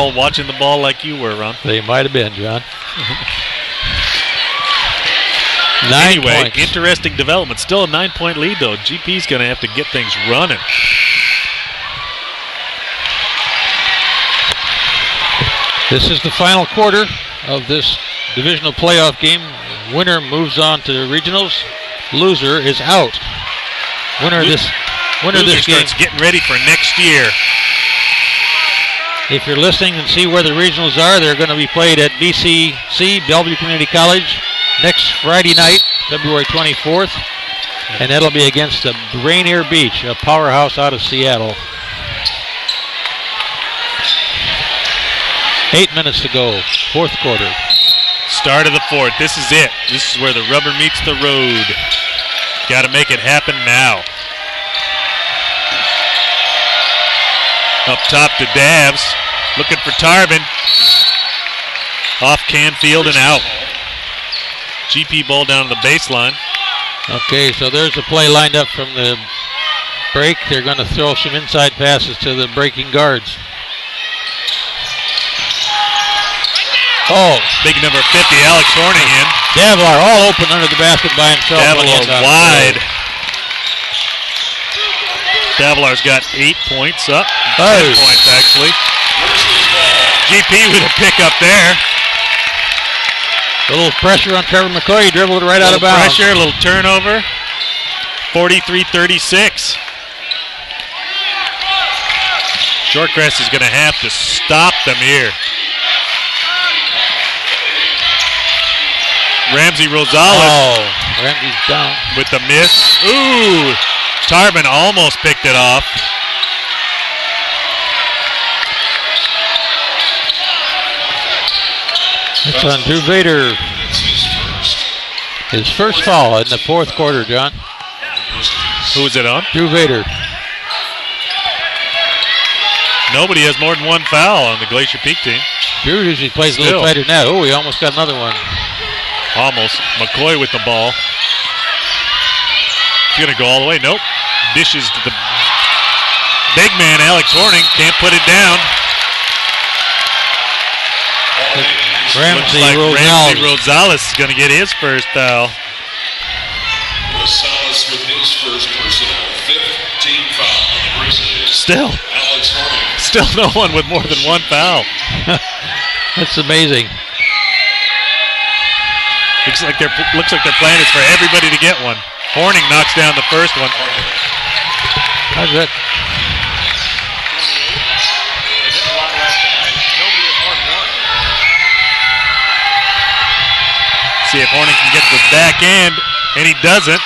all watching the ball like you were, Ron. They might have been, John. 9 anyway, points. Interesting development. Still a 9-point lead, though. GP's going to have to get things running. This is the final quarter of this divisional playoff game. Winner moves on to the regionals. Loser is out. Winner of this game starts getting ready for next year. If you're listening and see where the regionals are, they're going to be played at BCC, Bellevue Community College, next Friday night, February 24th. And that'll be against the Rainier Beach, a powerhouse out of Seattle. 8 minutes to go, fourth quarter. Start of the fourth. This is it. This is where the rubber meets the road. Got to make it happen now. Up top to Davs. Looking for Tarbin. Off Canfield and out. GP ball down to the baseline. Okay, so there's a play lined up from the break. They're going to throw some inside passes to the breaking guards. Oh, big number 50, Alex Horning in. Davlar all open under the basket by himself. Davlar wide. Davlar's got 8 points up. 10 points, actually. GP with a pick up there. A little pressure on Trevor McCoy. He dribbled it right out of bounds. Pressure, a little turnover. 43-36. Shorecrest is going to have to stop them here. Ramsey Rosales. Oh, Ramsey's down. With the miss. Ooh, Tarbin almost picked it off. It's on Drew Vader. His first foul in the fourth quarter, John. Who is it on? Drew Vader. Nobody has more than one foul on the Glacier Peak team. Drew usually plays a little tighter than that. Oh, he almost got another one. Almost. McCoy with the ball. He's going to go all the way. Nope. Dishes to the big man, Alex Horning. Can't put it down. Ramsey Rosales is going to get his first foul. Rosales with his first personal 15 foul. Still. Alex Horning. Still no one with more than one foul. That's amazing. Looks like their plan is for everybody to get one. Horning knocks down the first one. How's that? See if Horning can get to the back end, and he doesn't.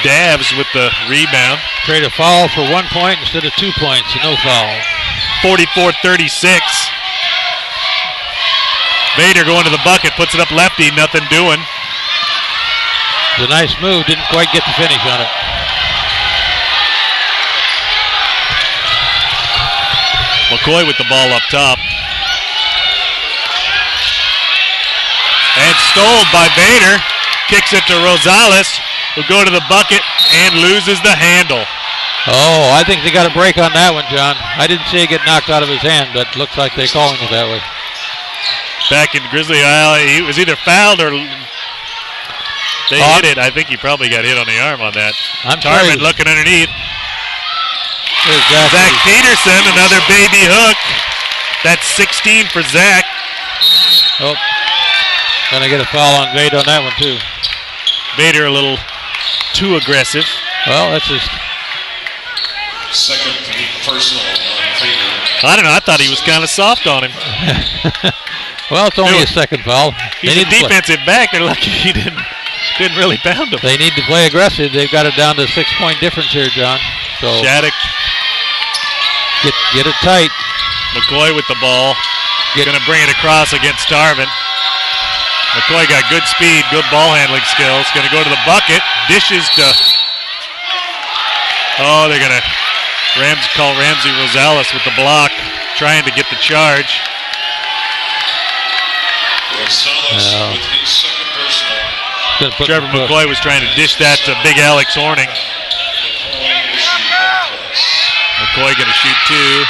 Davs with the rebound. Trade a foul for 1 point instead of 2 points. No foul. 44-36. Vader going to the bucket, puts it up lefty, nothing doing. It's a nice move, didn't quite get the finish on it. McCoy with the ball up top. And stole by Vader. Kicks it to Rosales, who go to the bucket and loses the handle. Oh, I think they got a break on that one, John. I didn't see it get knocked out of his hand, but looks like they're calling it that way. Back in Grizzly Isle, he was either fouled or they hit it. I think he probably got hit on the arm on that. Tarbin looking underneath. Zach Peterson, another baby hook. That's 16 for Zach. Oh, gonna get a foul on Vader on that one too. Vader a little too aggressive. Well, that's his second personal on Vader. I don't know. I thought he was kind of soft on him. Well, it's only a second foul. He's a defensive back. They're lucky he didn't really pound him. They need to play aggressive. They've got it down to a 6 point difference here, John. So Shattuck. Get it tight. McCoy with the ball. Going to bring it across against Tarbin. McCoy got good speed, good ball handling skills. Going to go to the bucket. Dishes to... Oh, they're going to call Ramsey Rosales with the block, trying to get the charge. Rosales with his second personal. Trevor McCoy was trying to dish that to big Alex Horning. McCoy going to shoot two.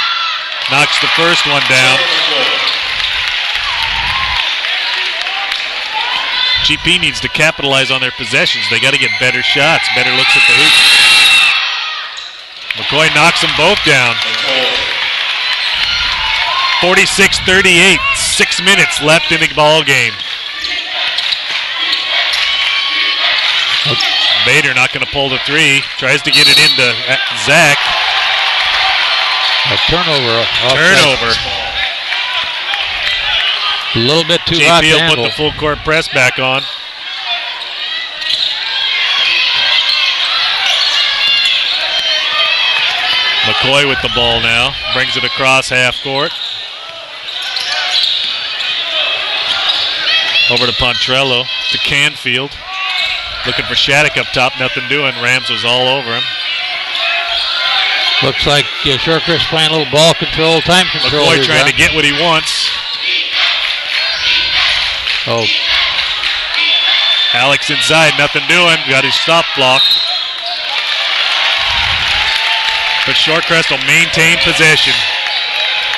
Knocks the first one down. GP needs to capitalize on their possessions. They got to get better shots, better looks at the hoop. McCoy knocks them both down. 46-38, 6 minutes left in the ball game. Bader not going to pull the three. Tries to get it into Zach. A turnover. Turnover. A little bit too hot to JP will handle. put the full court press back on. McCoy with the ball now. Brings it across half court. Over to Pontrello. To Canfield. Looking for Shattuck up top. Nothing doing. Rams was all over him. Looks like Shorecrest playing a little ball control, time control. McCoy trying to get what he wants. Oh. Alex inside, nothing doing. Got his stop blocked. But Shorecrest will maintain possession.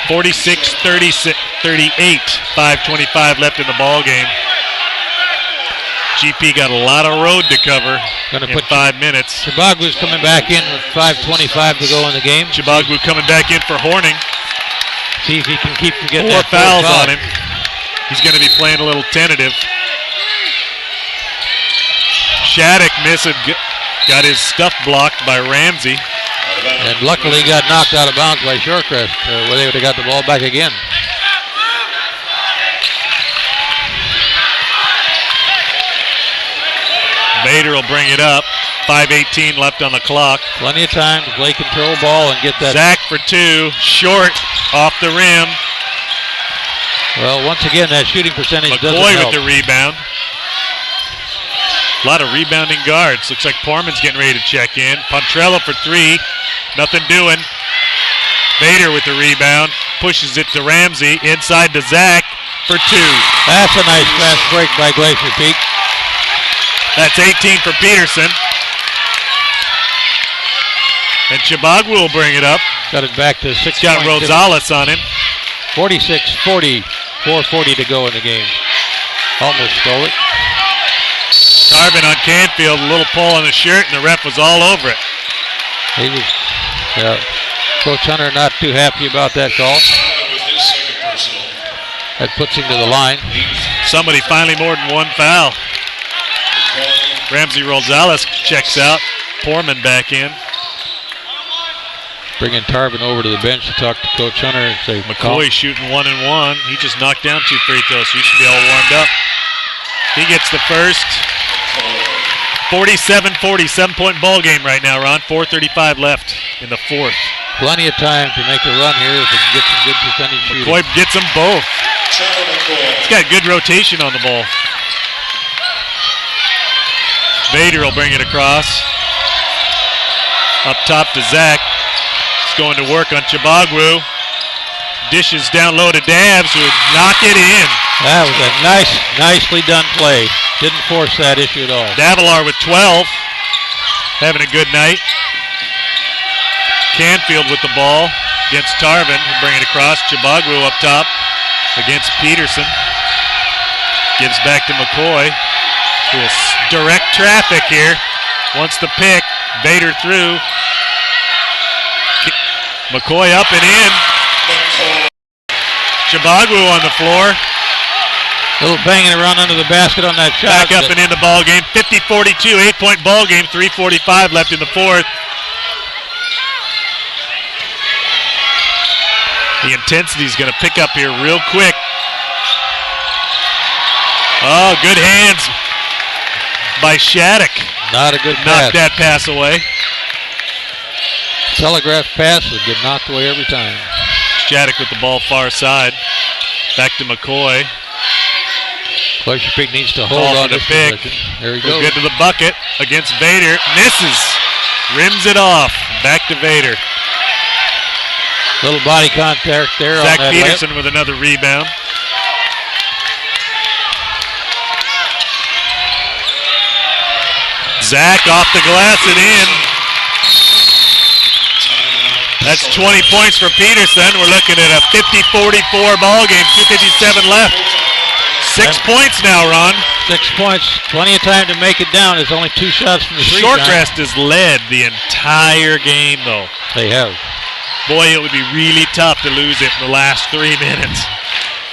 46-38, 5:25 left in the ball game. GP got a lot of road to cover in 5 minutes. Chibagwu's coming back in with 5:25 to go in the game. Chibagwu coming back in for Horning. See if he can keep from getting 4 fouls on him. He's going to be playing a little tentative. Shattuck missing, got his stuff blocked by Ramsey. And luckily he got knocked out of bounds by Shorecrest, where they would have got the ball back again. Bader will bring it up. 5:18 left on the clock. Plenty of time to play control ball and get that. Zach for 2, short, off the rim. Well, once again, that shooting percentage doesn't McCoy help. with the rebound. A lot of rebounding guards. Looks like Porman's getting ready to check in. Pontrello for 3. Nothing doing. Bader with the rebound. Pushes it to Ramsey. Inside to Zach for 2. That's a nice fast break by Glacier Peak. That's 18 for Peterson. And Chibagwu will bring it up. Got it back to 6. Got Rosales on him. 46-40. 4:40 to go in the game. Almost stole it. Tarvin on Canfield, a little pull on the shirt, and the ref was all over it. He was, Coach Hunter not too happy about that call. That puts him to the line. Somebody finally more than one foul. Ramsey Rosales checks out. Porman back in. Bringing Tarvin over to the bench to talk to Coach Hunter and say, McCoy shooting 1 and 1. He just knocked down 2 free throws, so he should be all warmed up. He gets the first. 47-40, 7-point ball game right now, Ron. 4:35 left in the fourth. Plenty of time to make a run here if it can get some good percentage shooting. McCoy gets them both. He's got good rotation on the ball. Bader will bring it across. Up top to Zach. He's going to work on Chibagwu. Dishes down low to Dabbs, who would knock it in. That was a nicely done play. Didn't force that issue at all. Davilar with 12. Having a good night. Canfield with the ball against Tarvin. He'll bring it across. Chibagwu up top against Peterson. Gives back to McCoy. Who will direct traffic here. Wants the pick. Bader through. McCoy up and in. Chibagwu on the floor. Little banging around under the basket on that shot. Back up and in the ball game. 50-42, 8-point ball game. 3:45 left in the fourth. The intensity is going to pick up here real quick. Oh, good hands by Shattuck. Not a good pass. Knocked that pass away. Telegraph pass would get knocked away every time. Shattuck with the ball far side. Back to McCoy. Glacier Peak needs to hold on to the pick. There he goes. Good to the bucket against Vader. Misses. Rims it off. Back to Vader. Little body contact there Zach on that Peterson layup. with another rebound. Zach off the glass and in. That's 20 points for Peterson. We're looking at a 50-44 ball game, 2:57 left. 6 points now, Ron. 6 points. Plenty of time to make it down. There's only 2 shots from the three. Shorecrest has led the entire game, though. They have. Boy, it would be really tough to lose it in the last 3 minutes.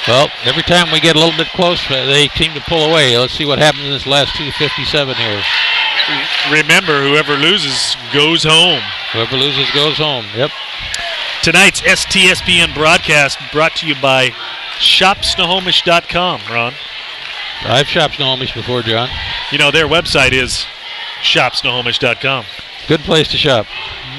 Well, every time we get a little bit close, they seem to pull away. Let's see what happens in this last 2:57 here. Remember, whoever loses goes home. Whoever loses goes home. Yep. Tonight's STSPN broadcast brought to you by ShopSnohomish.com, Ron. I've shopped Snohomish before, John. You know, their website is ShopSnohomish.com. Good place to shop.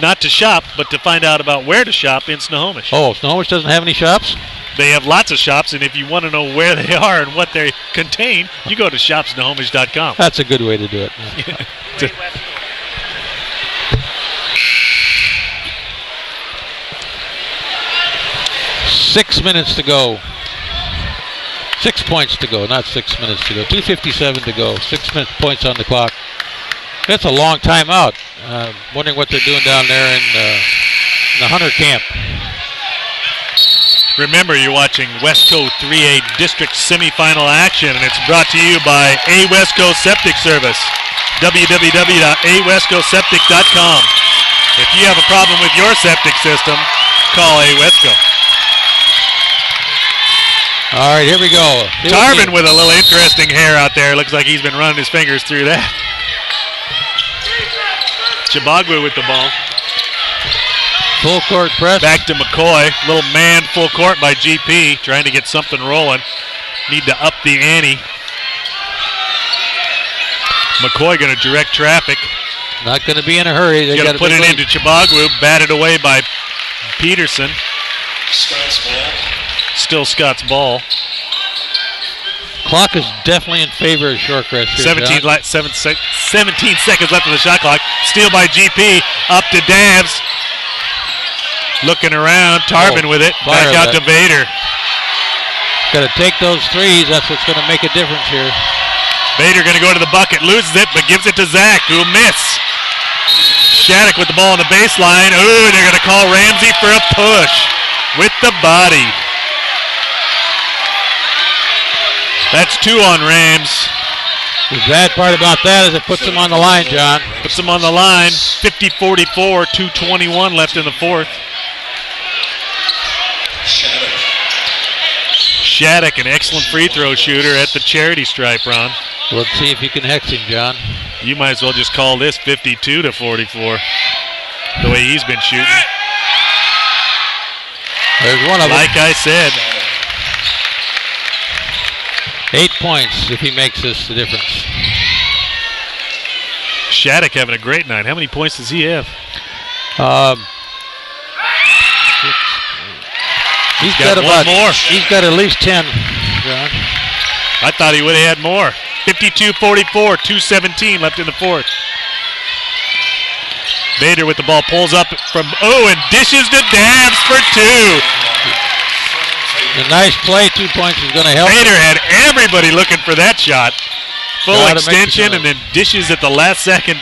Not to shop, but to find out about where to shop in Snohomish. Oh, Snohomish doesn't have any shops? They have lots of shops, and if you want to know where they are and what they contain, you go to ShopSnohomish.com. That's a good way to do it. 6 minutes to go. 6 points to go, not 6 minutes to go. 2:57 to go. 6 points on the clock. That's a long time out. Wondering what they're doing down there in the Hunter camp. Remember, you're watching Westco 3A District Semifinal action, and it's brought to you by A Westco Septic Service. www.awestcoseptic.com. If you have a problem with your septic system, call A Westco. All right, here we go. Tarvin with a little interesting hair out there. Looks like he's been running his fingers through that. Chibagwu with the ball. Full court press. Back to McCoy. Little man full court by GP. Trying to get something rolling. Need to up the ante. McCoy going to direct traffic. Not going to be in a hurry. They got to put it into Chibagwu. Batted away by Peterson. Scott's ball. Still Scott's ball. Clock is definitely in favor of Shorecrest here, 17 seconds left on the shot clock. Steal by GP. Up to Dabs. Looking around. Tarvin with it. Back out to Vader. Got to take those threes. That's what's going to make a difference here. Vader going to go to the bucket. Loses it, but gives it to Zach, who will miss. Shattuck with the ball on the baseline. Ooh, they're going to call Ramsey for a push with the body. That's 2 on Rams. The bad part about that is it puts them on the line, John. Puts them on the line. 50-44, 2:21 left in the fourth. Shattuck, an excellent free throw shooter at the charity stripe, Ron. Let's see if you can hex him, John. You might as well just call this 52-44, the way he's been shooting. There's one of them. Like I said. 8 points if he makes this the difference. Shattuck having a great night. How many points does he have? He's got about more. He's got at least 10, John. I thought he would have had more. 52-44, 2:17 left in the fourth. Vader with the ball, pulls up from, and dishes to Dabs for 2. A nice play, 2 points is going to help. Vader had everybody looking for that shot. Full extension and then dishes at the last second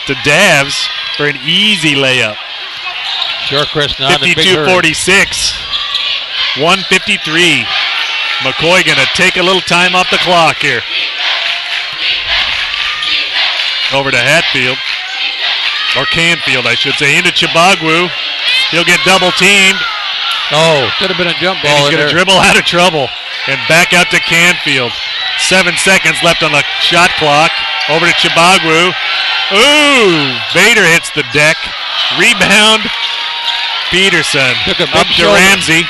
to Dabs for an easy layup. Shorecrest now in a big hurry. 52-46, 1:53. McCoy going to take a little time off the clock here. Over to Hatfield. Or Canfield, I should say. Into Chibagwu. He'll get double teamed. Oh, could have been a jump ball. And he's going to dribble out of trouble. And back out to Canfield. 7 seconds left on the shot clock. Over to Chibagwu. Ooh! Vader hits the deck. Rebound. Peterson. Took a big up to shoulder. Ramsey.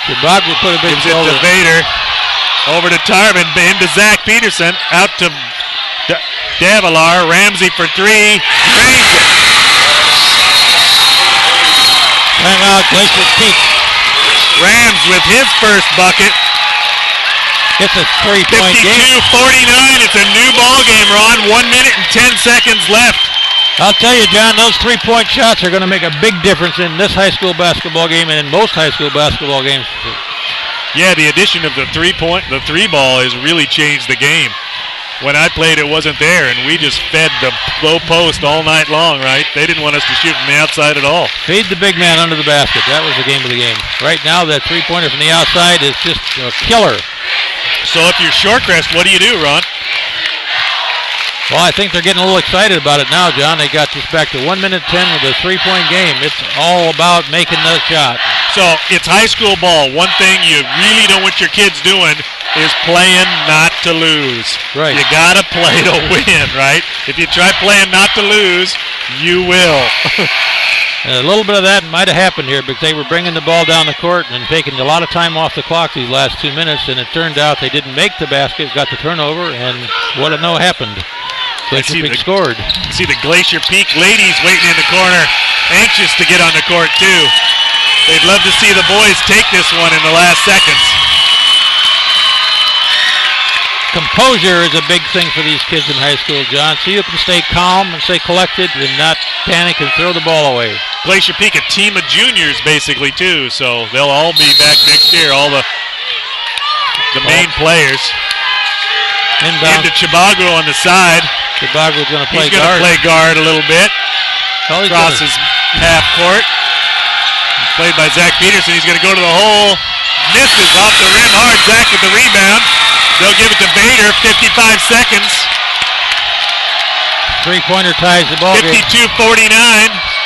Chibagwu put a big Gives it shoulder. to Vader. Over to Tarvin. Into Zach Peterson. Out to Davilar. Ramsey for 3. Drains it. Timeout, Glacier Peak. Rams with his first bucket. It's a 3-point game. 52-49. It's a new ball game, Ron. 1 minute and 10 seconds left. I'll tell you, John, those 3-point shots are going to make a big difference in this high school basketball game and in most high school basketball games. Yeah, the addition of the 3 ball has really changed the game. when I played, it wasn't there, and we just fed the low post all night long, right? They didn't want us to shoot from the outside at all. Feed the big man under the basket. That was the game of the game. Right now, that three-pointer from the outside is just a killer. So if you're Shorecrest, what do you do, Ron? Well, I think they're getting a little excited about it now, John. They got this back to 1 minute 10 with a three-point game. It's all about making the shot. So it's high school ball. One thing you really don't want your kids doing is playing not to lose. Right. You got to play to win, right? If you try playing not to lose, you will. A little bit of that might have happened here because they were bringing the ball down the court and taking a lot of time off the clock these last 2 minutes, and it turned out they didn't make the basket, got the turnover, and what I know happened. Glacier Peak scored. See the Glacier Peak ladies waiting in the corner, anxious to get on the court too. They'd love to see the boys take this one in the last seconds. Composure is a big thing for these kids in high school, John, so you can stay calm and stay collected and not panic and throw the ball away. Glacier Peak, a team of juniors basically too, so they'll all be back next year, all the main players. Inbound. Into Chibagro on the side. Chibagro's going to play guard. He's going to play guard a little bit. Crosses half court. Played by Zach Peterson. He's going to go to the hole. Misses off the rim hard. Zach with the rebound. They'll give it to Vader. 55 seconds. Three-pointer ties the ball game. 52-49.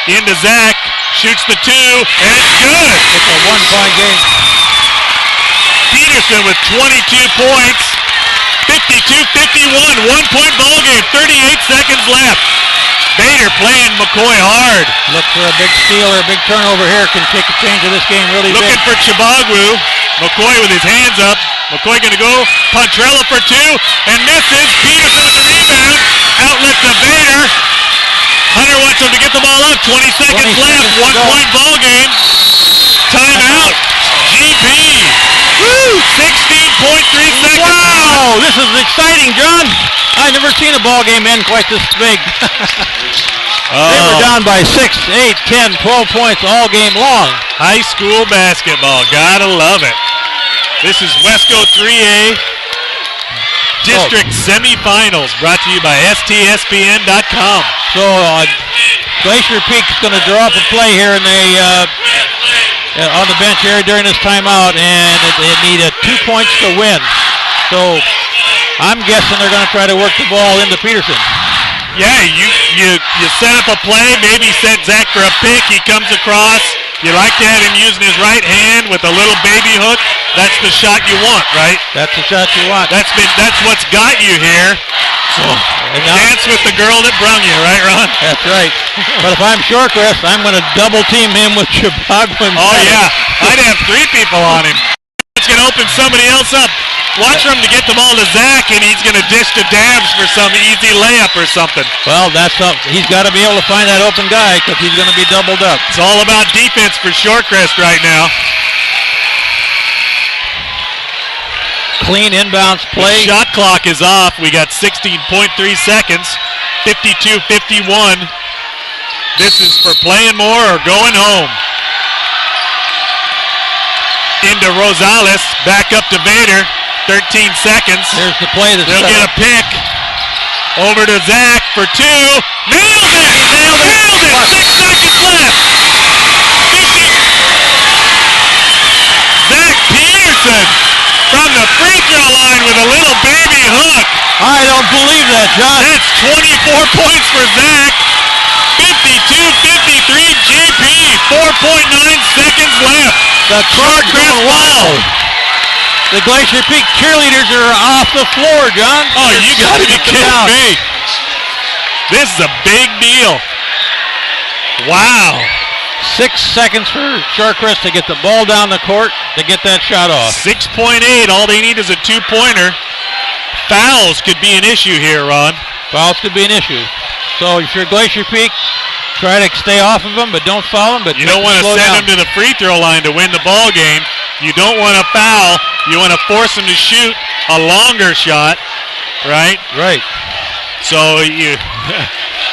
Into Zach. Shoots the two. And it's good. It's a one-point game. Peterson with 22 points. 52-51, 1-point ball game, 38 seconds left. Bader playing McCoy hard. Look for a big steal or a big turnover here. Can take a change of this game really Looking big. for Chibagwu. McCoy with his hands up. McCoy going to go. Pontrella for two and misses. Peterson with the rebound. Outlet to Bader. Hunter wants him to get the ball up. 20 seconds left. 1-point ball game. Timeout. GP. Woo! 16.3 seconds. Wow, this is exciting, John. I've never seen a ball game end quite this big. They were down by 6, 8, 10, 12 points all game long. High school basketball. Gotta love it. This is Wesco 3A District Semifinals brought to you by STSPN.com. So Glacier Peak's going to draw up a play here in the on the bench here during this timeout, and they need 2 points to win. So I'm guessing they're going to try to work the ball into Peterson. Yeah, you set up a play, maybe set Zach for a pick, he comes across. You like to have him using his right hand with a little baby hook. That's the shot you want, right? That's the shot you want. That's what's got you here. So dance with the girl that brung you, right, Ron? That's right. But if I'm Shorecrest, I'm going to double team him with Chibagwu. Oh yeah, I'd have 3 people on him. It's going to open somebody else up. Watch for him to get the ball to Zach, and he's going to dish to Dabs for some easy layup or something. Well, he's got to be able to find that open guy because he's going to be doubled up. It's all about defense for Shorecrest right now. Clean inbounds play. The shot clock is off. We got 16.3 seconds. 52-51. This is for playing more or going home. Into Rosales. Back up to Vader. 13 seconds. There's the play. They'll get a pick. Over to Zach for 2. Nailed it! Nailed it! 6 seconds left. 50. Zach Peterson from the free throw line with a little baby hook. I don't believe that, John. That's 24 points for Zach. 52-53 GP. 4.9 seconds left. The crowd going wild. The Glacier Peak cheerleaders are off the floor, John. Oh, you got to be kidding me. This is a big deal. Wow. 6 seconds for Shorecrest to get the ball down the court to get that shot off. 6.8. All they need is a 2-pointer. Fouls could be an issue here, Ron. Fouls could be an issue. So if you're Glacier Peak, try to stay off of them, but don't foul them. But you don't want to send them to the free throw line to win the ball game. You don't want to foul. You want to force them to shoot a longer shot, right? Right. So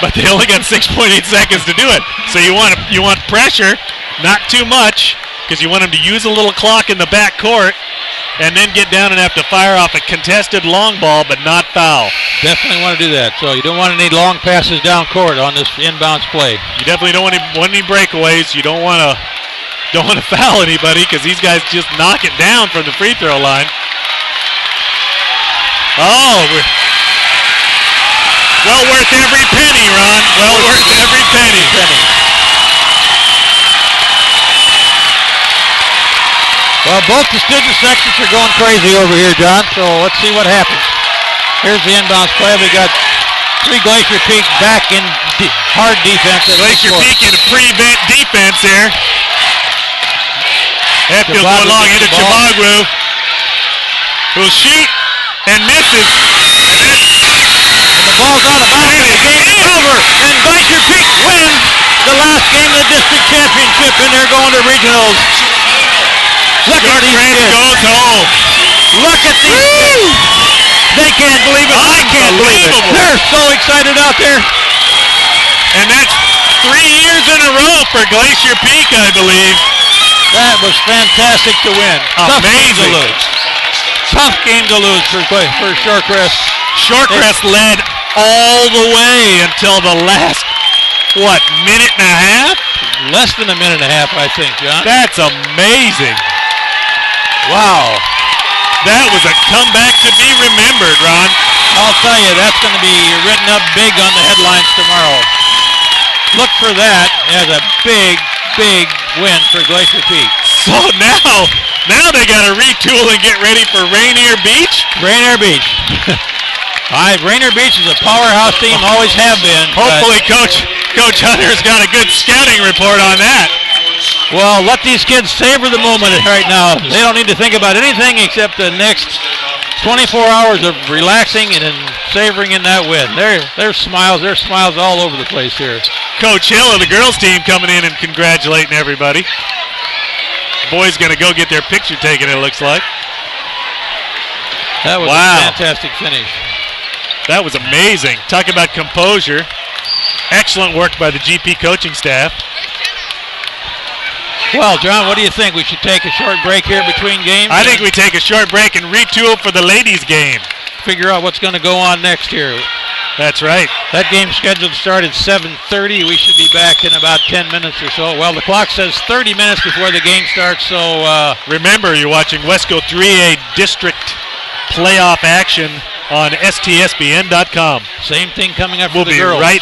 but they only got 6.8 seconds to do it. So you want pressure, not too much, because you want them to use a little clock in the back court, and then get down and have to fire off a contested long ball, but not foul. Definitely want to do that. So you don't want any long passes down court on this inbounds play. You definitely don't want any breakaways. You don't want to foul anybody because these guys just knock it down from the free throw line. Oh, well worth every penny, Ron. Well worth every penny. Well, both the student sections are going crazy over here, John, so let's see what happens. Here's the inbounds play. We got 3 Glacier Peak back in hard defense. Glacier Peak in a prevent defense there. Hatfield going long into Chibagwu, who'll shoot and misses. And the ball's out of bounds, and the game is over. And Glacier Peak wins the last game of the district championship, and they're going to regionals. Look at these kids. Goes home. Look at these kids. They can't believe it. I can't believe it. They're so excited out there. And that's 3 years in a row for Glacier Peak, I believe. That was fantastic to win. Amazing. Tough game to lose for Shorecrest. Shorecrest led all the way until the last, minute and a half? Less than a minute and a half, I think, John. That's amazing. Wow. That was a comeback to be remembered, Ron. I'll tell you, that's going to be written up big on the headlines tomorrow. Look for that as a big win for Glacier Peak. So now they got to retool and get ready for Rainier Beach? Rainier Beach. Rainier Beach is a powerhouse team, always have been. Hopefully Coach Hunter's got a good scouting report on that. Well, let these kids savor the moment right now. They don't need to think about anything except the next 24 hours of relaxing and savoring in that win. There's smiles all over the place here. Coach Hill of the girls team coming in and congratulating everybody. Boys going to go get their picture taken, it looks like. That was a fantastic finish. That was amazing. Talk about composure. Excellent work by the GP coaching staff. Well, John, what do you think? We should take a short break here between games? I think we take a short break and retool for the ladies' game. Figure out what's going to go on next here. That's right. That game's scheduled to start at 7:30. We should be back in about 10 minutes or so. Well, the clock says 30 minutes before the game starts, so... Remember, you're watching Wesco 3A District Playoff action on STSBN.com. Same thing coming up for the girls. We'll be right